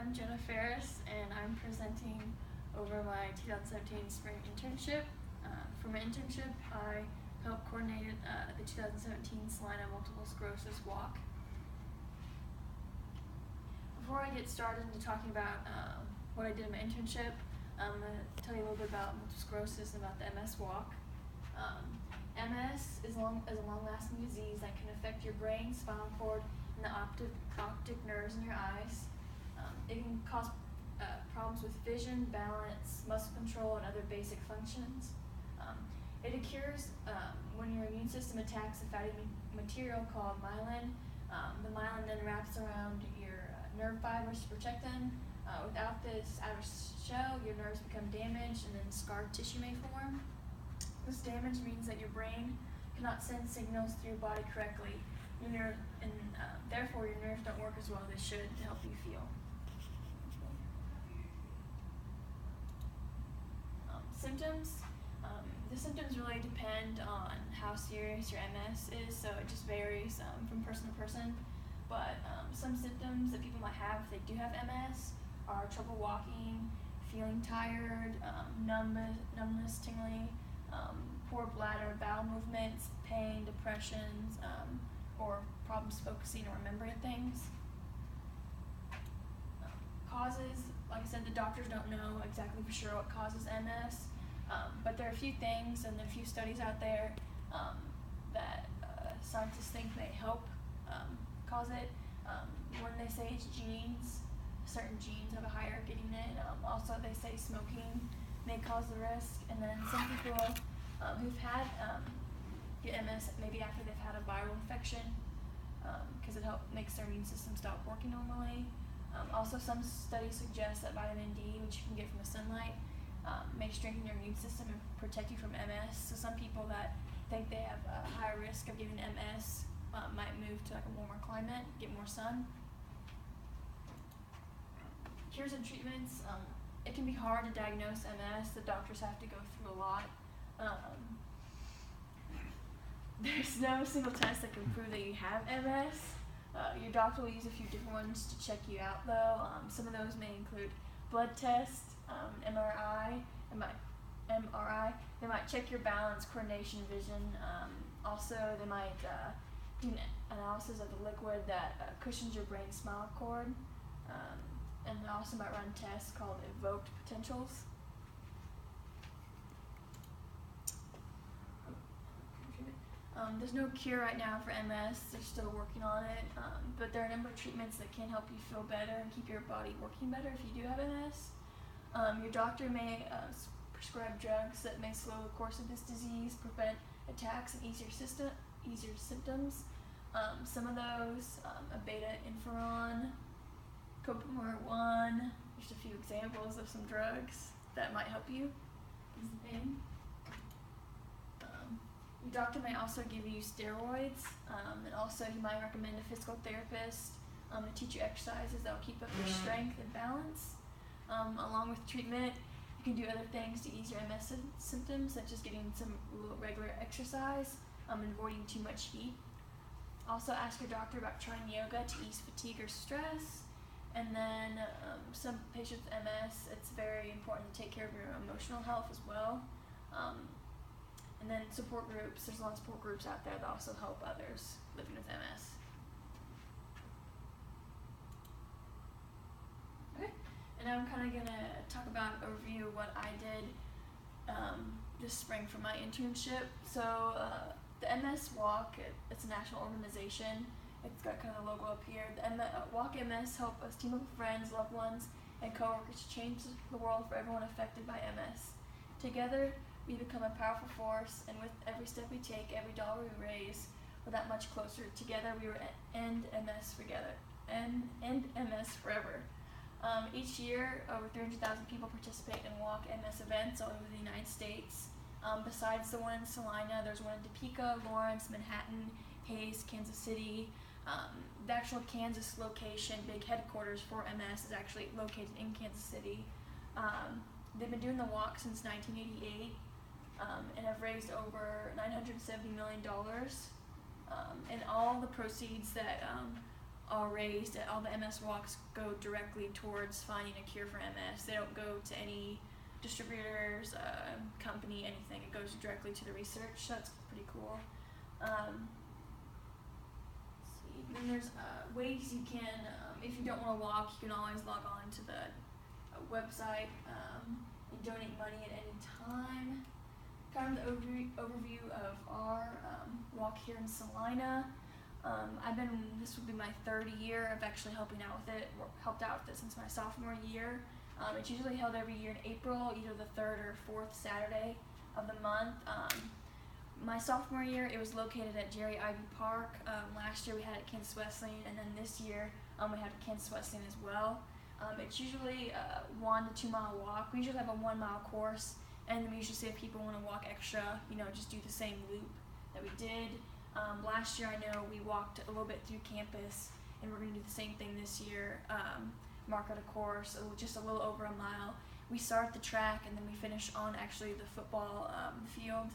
I'm Jenna Farris, and I'm presenting over my 2017 spring internship. For my internship, I helped coordinate the 2017 Salina Multiple Sclerosis Walk. Before I get started into talking about what I did in my internship, I'm going to tell you a little bit about multiple sclerosis and about the MS Walk. MS is a long-lasting disease that can affect your brain, spinal cord, and the optic nerves in your eyes. It can cause problems with vision, balance, muscle control, and other basic functions. It occurs when your immune system attacks a fatty material called myelin. The myelin then wraps around your nerve fibers to protect them. Without this outer shell, your nerves become damaged and then scarred tissue may form. This damage means that your brain cannot send signals through your body correctly, therefore your nerves don't work as well as they should to help you feel. Symptoms. The symptoms really depend on how serious your MS is, so it just varies from person to person. But some symptoms that people might have if they do have MS are trouble walking, feeling tired, numbness, tingling, poor bladder, bowel movements, pain, depressions, or problems focusing or remembering things. Causes, like I said, the doctors don't know exactly for sure what causes MS, but there are a few things and there are a few studies out there that scientists think may help cause it. When they say it's genes, certain genes have a higher getting it. Also, they say smoking may cause the risk, and then some people who've had get MS maybe after they've had a viral infection, because it makes their immune system stop working normally. Also, some studies suggest that vitamin D, which you can get from the sunlight, may strengthen your immune system and protect you from MS. So some people that think they have a higher risk of getting MS might move to like a warmer climate, get more sun. Cures and treatments. It can be hard to diagnose MS. The doctors have to go through a lot. There's no single test that can prove that you have MS. Your doctor will use a few different ones to check you out though. Some of those may include blood tests, MRI. They might check your balance, coordination, vision. Also, they might do an analysis of the liquid that cushions your brain spinal cord. And they also might run tests called evoked potentials. There's no cure right now for MS. They're still working on it, but there are a number of treatments that can help you feel better and keep your body working better if you do have MS. Your doctor may prescribe drugs that may slow the course of this disease, prevent attacks, and ease your symptoms. Some of those, a beta interferon, copamide 1, just a few examples of some drugs that might help you ease the pain. Your doctor may also give you steroids, and also he might recommend a physical therapist to teach you exercises that will keep up your strength and balance. Along with treatment, you can do other things to ease your MS symptoms, such as getting some regular exercise and avoiding too much heat. Also ask your doctor about trying yoga to ease fatigue or stress. And then some patients with MS, it's very important to take care of your emotional health as well. And then support groups, there's a lot of support groups out there that also help others living with MS. Okay, and now I'm kind of going to talk about a review of what I did this spring for my internship. So the MS Walk, it's a national organization. It's got kind of a logo up here. The Walk MS help us team up with friends, loved ones, and coworkers to change the world for everyone affected by MS. Together, we become a powerful force, and with every step we take, every dollar we raise, we're that much closer. Together, we will end MS together. End MS forever. Each year, over 300,000 people participate in Walk MS events all over the United States. Besides the one in Salina, there's one in Topeka, Lawrence, Manhattan, Hayes, Kansas City. The actual Kansas location, big headquarters for MS, is actually located in Kansas City. They've been doing the walk since 1988 and have raised over $970 million. And all the proceeds that are raised. All the MS walks go directly towards finding a cure for MS. They don't go to any distributors, company, anything. It goes directly to the research. So that's pretty cool. Let's see. Then there's ways you can, if you don't want to walk, you can always log on to the website and donate money at any time. Kind of the overview of our walk here in Salina. This would be my third year of actually helping out with it. Helped out with it since my sophomore year. It's usually held every year in April, either the third or fourth Saturday of the month. My sophomore year, it was located at Jerry Ivy Park. Last year we had it at Kansas Wesleyan, and then this year we had it at Kansas Wesleyan as well. It's usually a 1 to 2 mile walk. We usually have a 1 mile course, and then we usually say if people want to walk extra, just do the same loop that we did. Last year I know we walked a little bit through campus, and we're going to do the same thing this year. Mark out a course, just a little over a mile. We start at the track, and then we finish on actually the football field.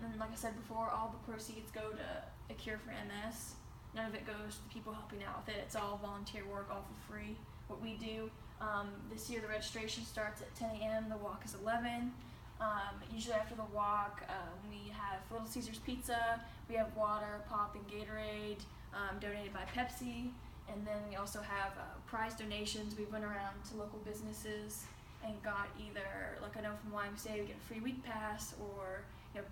And like I said before, all the proceeds go to a cure for MS. None of it goes to the people helping out with it. It's all volunteer work, all for free. What we do, this year the registration starts at 10 a.m., the walk is 11. Usually after the walk, we have Little Caesars pizza, we have water, pop, and Gatorade, donated by Pepsi, and then we also have prize donations. We went around to local businesses and got either, like I know from YMCA, we get a free week pass, or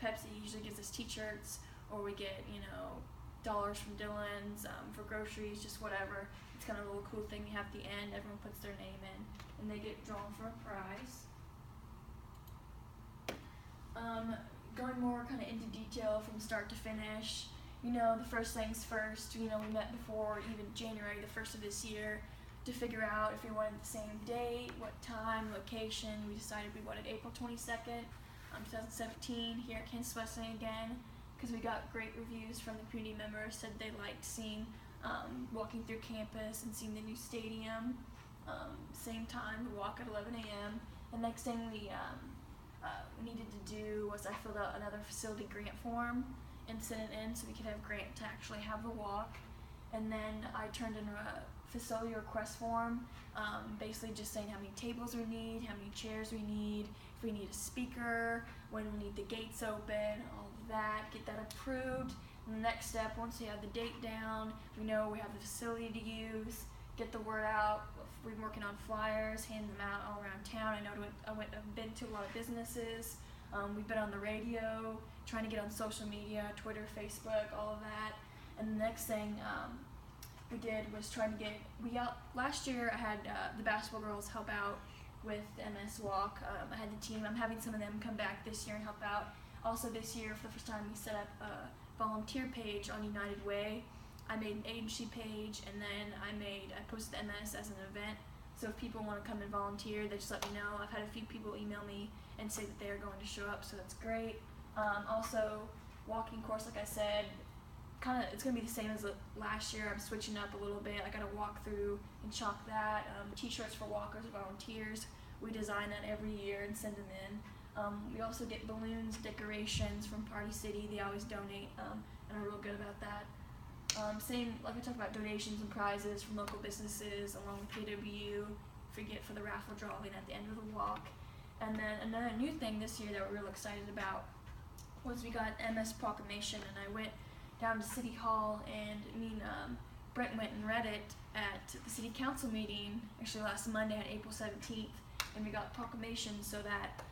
Pepsi usually gives us t-shirts, or we get dollars from Dylan's for groceries, just whatever. It's kind of a little cool thing you have at the end. Everyone puts their name in, and they get drawn for a prize. Going more kind of into detail from start to finish, the first things first, we met before even January the 1st of this year to figure out if we wanted the same date, what time, location. We decided we wanted April 22nd, 2017 here at Kansas Wesleyan again, because we got great reviews from the community members, said they liked seeing, walking through campus and seeing the new stadium. Same time, we walk at 11 a.m. The next thing we needed to do was I filled out another facility grant form and sent it in so we could have grant to actually have the walk. And then I turned in a facility request form, basically just saying how many tables we need, how many chairs we need, if we need a speaker, when we need the gates open, all of that, get that approved. And the next step, once we have the date down, we know we have the facility to use, get the word out. We've been working on flyers, handing them out all around town. I know I've been to a lot of businesses. We've been on the radio, trying to get on social media, Twitter, Facebook, all of that. And the next thing we did was trying to last year I had the basketball girls help out with the MS Walk. I had the team. I'm having some of them come back this year and help out. Also this year, for the first time, we set up a volunteer page on United Way. I made an agency page, and then I posted the MS as an event. So if people want to come and volunteer, they just let me know. I've had a few people email me and say that they are going to show up, so that's great. Also, walking course, like I said, it's going to be the same as last year. I'm switching up a little bit. I got to walk through and chalk that. T-shirts for walkers and volunteers. We design that every year and send them in. We also get balloons, decorations from Party City. They always donate and are real good about that. Same, like I talked about, donations and prizes from local businesses along with KW. Forget for the raffle drawing at the end of the walk. And then another new thing this year that we're real excited about was we got MS proclamation, and I went down to City Hall, and Brent went and read it at the City Council meeting, actually last Monday on April 17th, and we got proclamation so that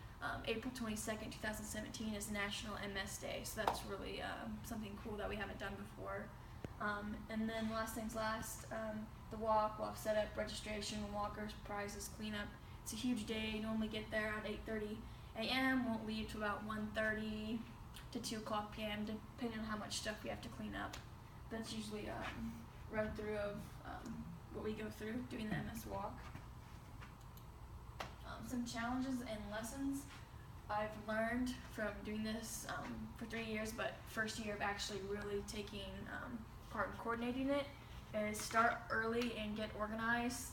April 22nd, 2017 is National MS Day, so that's really something cool that we haven't done before. And then last things last, the walk, we'll have set up registration, walkers, prizes, cleanup. It's a huge day. Normally get there at 8:30 a.m. Won't leave till about 1:30 to 2 o'clock p.m. depending on how much stuff we have to clean up. That's usually run through of what we go through doing the MS walk. Some challenges and lessons I've learned from doing this for 3 years, but first year of actually really taking part in coordinating it is start early and get organized.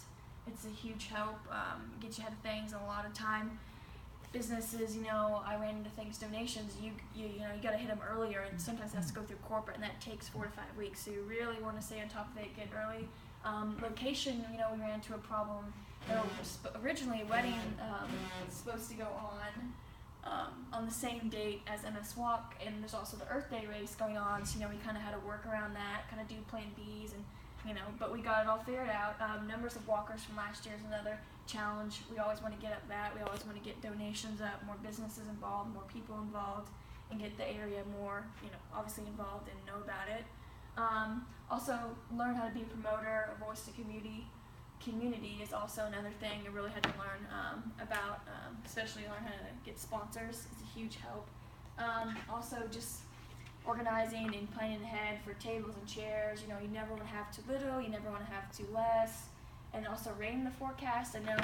It's a huge help, get you ahead of things, and a lot of time businesses, I ran into things, donations, you got to hit them earlier, and sometimes it has to go through corporate, and that takes 4 to 5 weeks. So you really want to stay on top of it, get early. Location, we ran into a problem. Originally, a wedding was supposed to go on the same date as MS Walk, and there's also the Earth Day race going on. So we kind of had to work around that, kind of do Plan Bs, and but we got it all figured out. Numbers of walkers from last year is another challenge. We always want to get up that. We always want to get donations up, more businesses involved, more people involved, and get the area more, obviously involved and know about it. Also, learn how to be a promoter, a voice to community. Community is also another thing I really had to learn about, especially learn how to get sponsors. It's a huge help. Also, just organizing and planning ahead for tables and chairs. You never want to have too little, you never want to have too less. And also rain the forecast. I know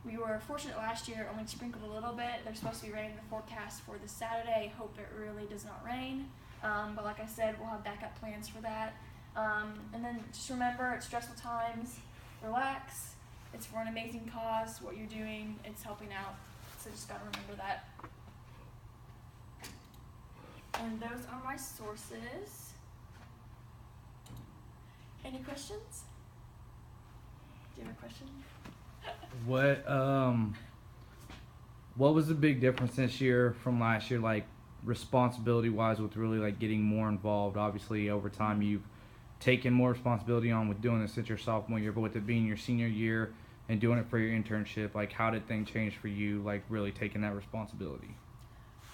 we were fortunate last year, it only sprinkled a little bit. There's supposed to be rain in the forecast for this Saturday. Hope it really does not rain. But like I said, we'll have backup plans for that. And then just remember, it's stressful times. Relax. It's for an amazing cause. What you're doing, it's helping out. So just gotta remember that. And those are my sources. Any questions? Do you have a question? What was the big difference this year from last year, like responsibility wise, with really like getting more involved? Obviously over time you've taken more responsibility on with doing this since your sophomore year, but with it being your senior year and doing it for your internship, like how did things change for you, like really taking that responsibility?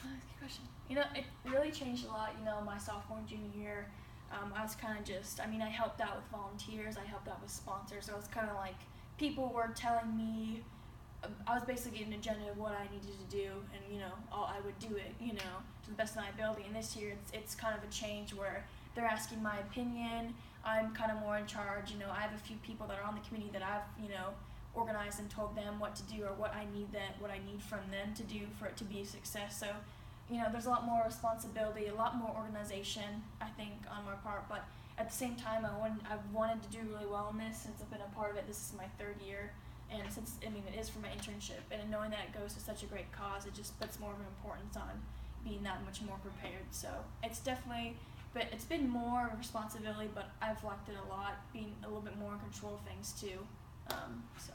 That's a good question. It really changed a lot, my sophomore and junior year. I was kind of I helped out with volunteers, I helped out with sponsors, so I was kind of like, people were telling me, I was basically getting an agenda of what I needed to do, and I would do it, to the best of my ability. And this year, it's kind of a change where they're asking my opinion. I'm kind of more in charge. I have a few people that are on the committee that I've, organized and told them what to do or what I need from them to do for it to be a success. So, there's a lot more responsibility, a lot more organization, I think, on my part. But at the same time, I've wanted to do really well in this since I've been a part of it. This is my 3rd year, and since it is for my internship, and knowing that it goes to such a great cause, it just puts more of an importance on being that much more prepared. So it's definitely, but it's been more responsibility, but I've liked it a lot, being a little bit more in control of things too. So.